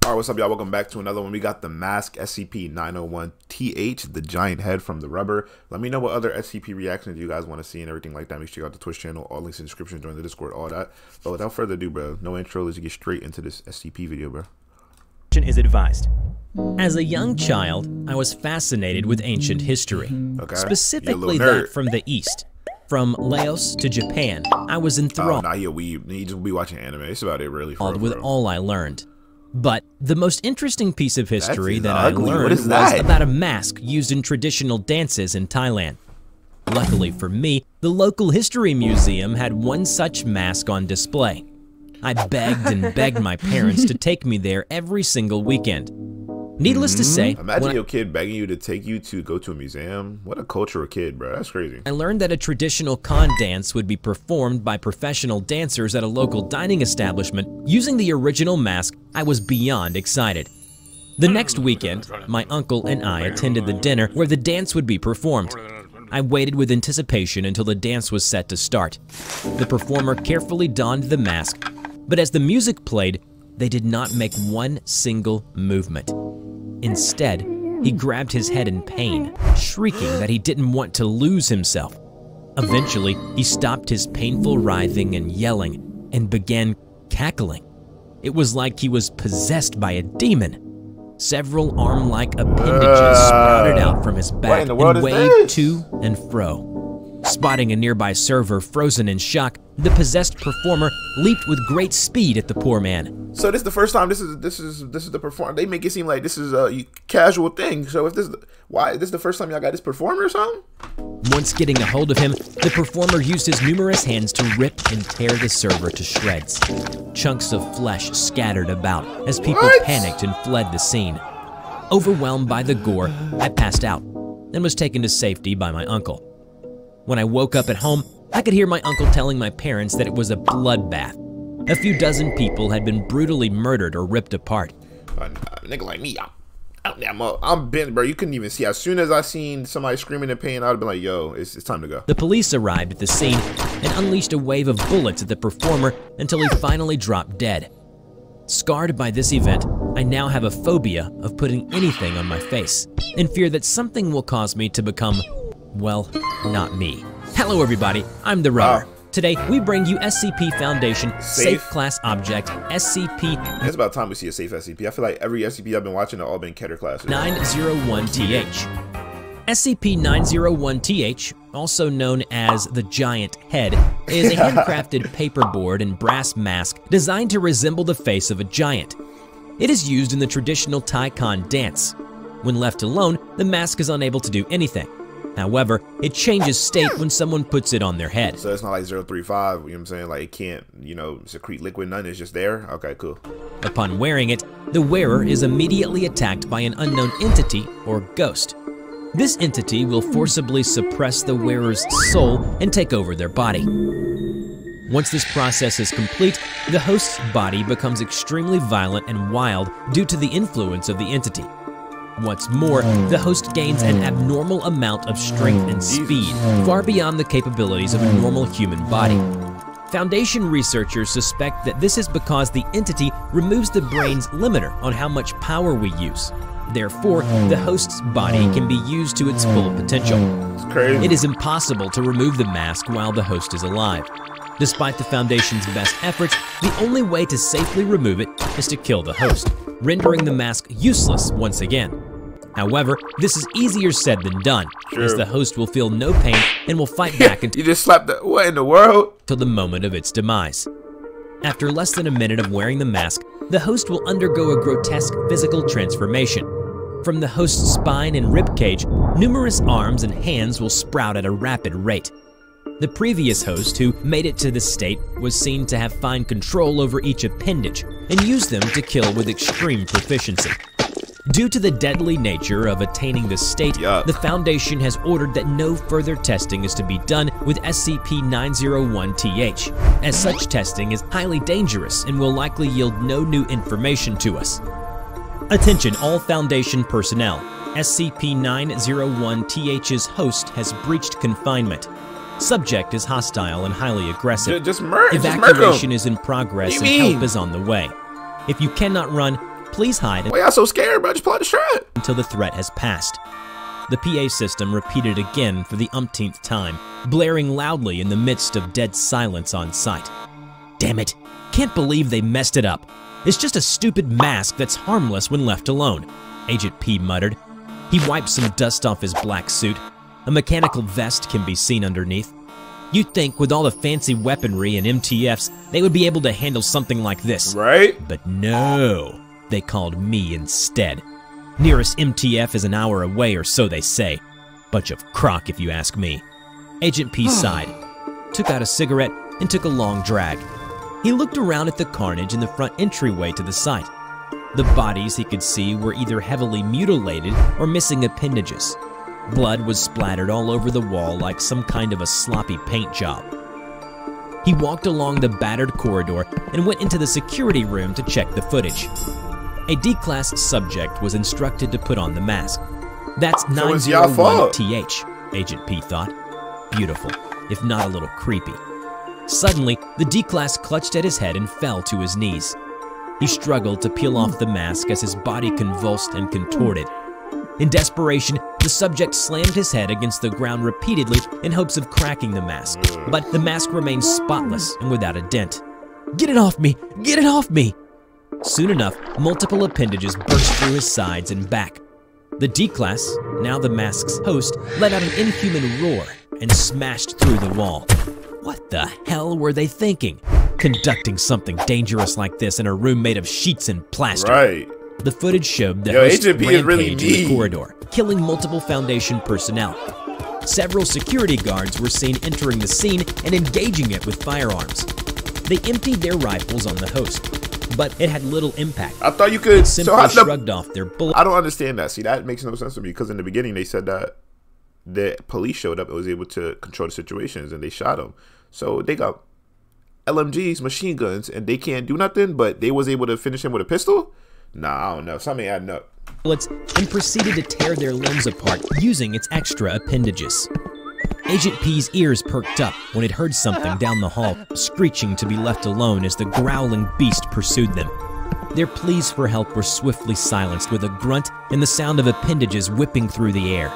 Alright, what's up, y'all? Welcome back to another one. We got the mask SCP-901-TH, the giant head from the rubber. Let me know what other SCP reactions you guys want to see and everything like that. Make sure you check out the Twitch channel, all links in the description, join the Discord, all that. But without further ado, bro, no intro, let's get straight into this SCP video, bro. Is advised. As a young child, I was fascinated with ancient history, specifically that from the East. From Laos to Japan, I was enthralled You just be watching anime. It's about it, really. With all I learned. But the most interesting piece of history that I learned was about a mask used in traditional dances in Thailand. Luckily for me, the local history museum had one such mask on display. I begged and begged my parents to take me there every single weekend. Needless to say, imagine your kid begging you to go to a museum. What a cultural kid, bro. That's crazy. I learned that a traditional con dance would be performed by professional dancers at a local dining establishment using the original mask. I was beyond excited. The next weekend, my uncle and I attended the dinner where the dance would be performed. I waited with anticipation until the dance was set to start. The performer carefully donned the mask, but as the music played, they did not make one single movement. Instead, he grabbed his head in pain, shrieking that he didn't want to lose himself. Eventually, he stopped his painful writhing and yelling and began cackling. It was like he was possessed by a demon. Several arm-like appendages sprouted out from his back and waved to and fro. Spotting a nearby server frozen in shock, the possessed performer leaped with great speed at the poor man. So this is the first time this is the performer. They make it seem like this is a casual thing. So if this is the first time y'all got this performer or something? Once getting a hold of him, the performer used his numerous hands to rip and tear the server to shreds. Chunks of flesh scattered about as people panicked and fled the scene. Overwhelmed by the gore, I passed out and was taken to safety by my uncle. When I woke up at home, I could hear my uncle telling my parents that it was a bloodbath. A few dozen people had been brutally murdered or ripped apart. A nigga like me, I'm bent, bro. You couldn't even see. As soon as I seen somebody screaming in pain, I'd have been like, yo, it's time to go. The police arrived at the scene and unleashed a wave of bullets at the performer until he finally dropped dead. Scarred by this event, I now have a phobia of putting anything on my face, in fear that something will cause me to become, well, not me. Hello everybody, I'm the Rubber. Today, we bring you SCP Foundation Safe Class Object, SCP... It's about time we see a safe SCP. I feel like every SCP I've been watching have all been Keter classes. 901-TH. SCP-901-TH, also known as the Giant Head, is a handcrafted paperboard and brass mask designed to resemble the face of a giant. It is used in the traditional Thai con dance. When left alone, the mask is unable to do anything. However, it changes state when someone puts it on their head. So it's not like 035, you know what I'm saying? Like it can't, secrete liquid, none, it's just there? Okay, cool. Upon wearing it, the wearer is immediately attacked by an unknown entity or ghost. This entity will forcibly suppress the wearer's soul and take over their body. Once this process is complete, the host's body becomes extremely violent and wild due to the influence of the entity. What's more, the host gains an abnormal amount of strength and speed, far beyond the capabilities of a normal human body. Foundation researchers suspect that this is because the entity removes the brain's limiter on how much power we use. Therefore, the host's body can be used to its full potential. It's crazy. It is impossible to remove the mask while the host is alive. Despite the Foundation's best efforts, the only way to safely remove it is to kill the host, rendering the mask useless once again. However, this is easier said than done, as the host will feel no pain and will fight back until you just slapped the what in the world? Till the moment of its demise. After less than a minute of wearing the mask, the host will undergo a grotesque physical transformation. From the host's spine and ribcage, numerous arms and hands will sprout at a rapid rate. The previous host who made it to this state was seen to have fine control over each appendage and use them to kill with extreme proficiency. Due to the deadly nature of attaining this state, the Foundation has ordered that no further testing is to be done with SCP-901-TH, as such testing is highly dangerous and will likely yield no new information to us. Attention all Foundation personnel, SCP-901-TH's host has breached confinement. Subject is hostile and highly aggressive. Evacuation is in progress and help is on the way. If you cannot run, please hide Why y'all so scared, bro? Just pull out the strap. until the threat has passed. The PA system repeated again for the umpteenth time, blaring loudly in the midst of dead silence on site. Damn it, can't believe they messed it up. It's just a stupid mask that's harmless when left alone, Agent P muttered. He wiped some dust off his black suit. A mechanical vest can be seen underneath. You'd think with all the fancy weaponry and MTFs, they would be able to handle something like this. Right? But no, they called me instead. Nearest MTF is an hour away, or so they say. Bunch of crock, if you ask me. Agent P sighed, took out a cigarette, and took a long drag. He looked around at the carnage in the front entryway to the site. The bodies he could see were either heavily mutilated or missing appendages. Blood was splattered all over the wall like some kind of a sloppy paint job. He walked along the battered corridor and went into the security room to check the footage. A D-class subject was instructed to put on the mask. That's 901-TH, Agent P thought. Beautiful, if not a little creepy. Suddenly, the D-class clutched at his head and fell to his knees. He struggled to peel off the mask as his body convulsed and contorted. In desperation, the subject slammed his head against the ground repeatedly in hopes of cracking the mask, but the mask remained spotless and without a dent. "Get it off me! Get it off me!" Soon enough, multiple appendages burst through his sides and back. The D-class, now the mask's host, let out an inhuman roar and smashed through the wall. What the hell were they thinking? Conducting something dangerous like this in a room made of sheets and plaster. Right. The footage showed the host Agent P is really rampage in the corridor, killing multiple Foundation personnel. Several security guards were seen entering the scene and engaging it with firearms. They emptied their rifles on the host, but it had little impact. I thought you could. Simply shrugged off their bullets. I don't understand that. See, that makes no sense to me because in the beginning they said that the police showed up and was able to control the situations and they shot him. So they got LMGs, machine guns, and they can't do nothing, but they was able to finish him with a pistol? Nah, I don't know. Something adding up. And proceeded to tear their limbs apart using its extra appendages. Agent P's ears perked up when it heard something down the hall, screeching to be left alone as the growling beast pursued them. Their pleas for help were swiftly silenced with a grunt and the sound of appendages whipping through the air.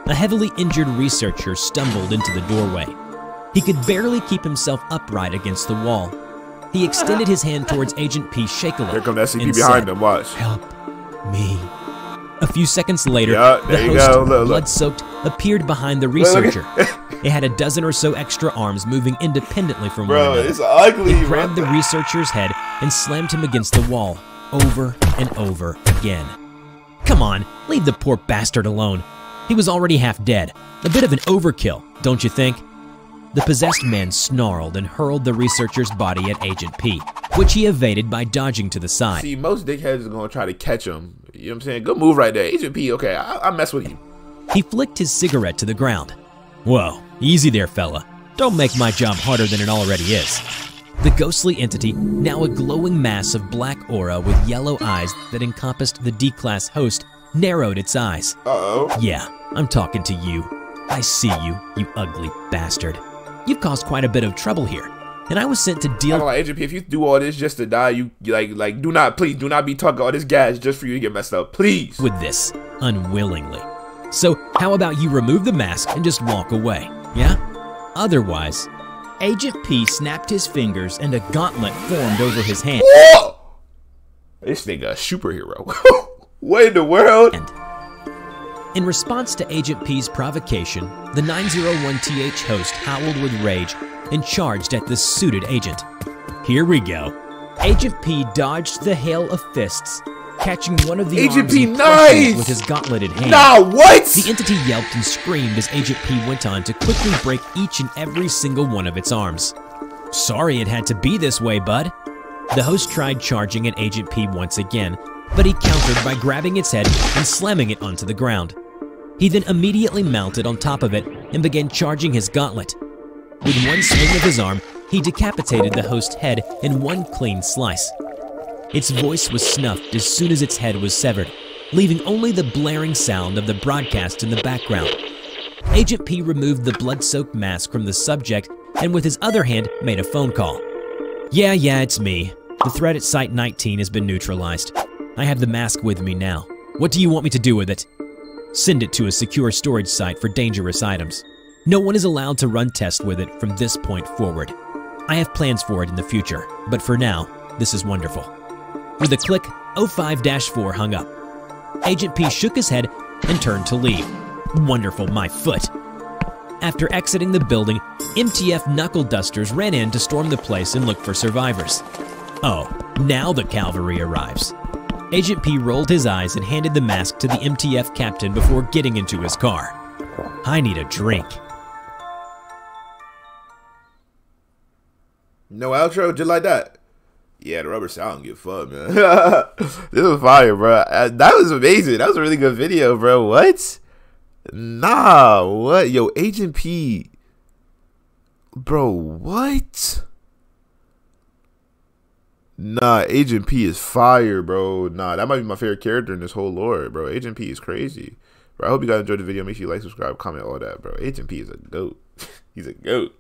A heavily injured researcher stumbled into the doorway. He could barely keep himself upright against the wall. He extended his hand towards Agent P shakily. Here come the SCP and behind said, him. Watch. "Help me." A few seconds later, Yeah, the there you host, go. Look. blood-soaked, appeared behind the researcher. It had a dozen or so extra arms moving independently from one Bro, another. it's ugly. It grabbed the researcher's head and slammed him against the wall, over and over again. Come on, leave the poor bastard alone. He was already half dead. A bit of an overkill, don't you think? The possessed man snarled and hurled the researcher's body at Agent P, which he evaded by dodging to the side. See, most dickheads are going to try to catch him. You know what I'm saying? Good move right there. Agent P, okay, I mess with you. He flicked his cigarette to the ground. Whoa, easy there, fella. Don't make my job harder than it already is. The ghostly entity, now a glowing mass of black aura with yellow eyes that encompassed the D-class host, narrowed its eyes. Uh-oh. Yeah, I'm talking to you. I see you, you ugly bastard. You've caused quite a bit of trouble here, and I was sent to I deal don't like Agent P. If you do all this just to die, you like do not be talking all this gas just for you to get messed up, please. with this, unwillingly. So how about you remove the mask and just walk away, yeah? Otherwise, Agent P snapped his fingers and a gauntlet formed over his hand. Whoa! This nigga a superhero. What in the world? In response to Agent P's provocation, the 901-TH host howled with rage and charged at the suited agent. Here we go. Agent P dodged the hail of fists, catching one of the Agent arms P, and crushing it nice! with his gauntleted hand. Nah, what? The entity yelped and screamed as Agent P went on to quickly break each and every single one of its arms. Sorry it had to be this way, bud. The host tried charging at Agent P once again, but he countered by grabbing its head and slamming it onto the ground. He then immediately mounted on top of it and began charging his gauntlet. With one swing of his arm, he decapitated the host's head in one clean slice. Its voice was snuffed as soon as its head was severed, leaving only the blaring sound of the broadcast in the background. Agent P removed the blood-soaked mask from the subject and with his other hand made a phone call. Yeah, it's me. The threat at Site 19 has been neutralized. I have the mask with me now. What do you want me to do with it? Send it to a secure storage site for dangerous items. No one is allowed to run tests with it from this point forward. I have plans for it in the future, but for now, this is wonderful. With a click, 05-4 hung up. Agent P shook his head and turned to leave. Wonderful, my foot. After exiting the building, MTF knuckle dusters ran in to storm the place and look for survivors. Oh, now the cavalry arrives. Agent P rolled his eyes and handed the mask to the MTF captain before getting into his car. I need a drink. No outro, just like that. Yeah, the rubber sound give fuck, man. This was fire, bro. That was amazing. That was a really good video, bro. What? Nah, what? Yo, Agent P. Bro, what? Nah, Agent P is fire, bro. Nah, that might be my favorite character in this whole lore, bro. Agent P is crazy. Bro, I hope you guys enjoyed the video. Make sure you like, subscribe, comment, all that, bro. Agent P is a goat. He's a goat.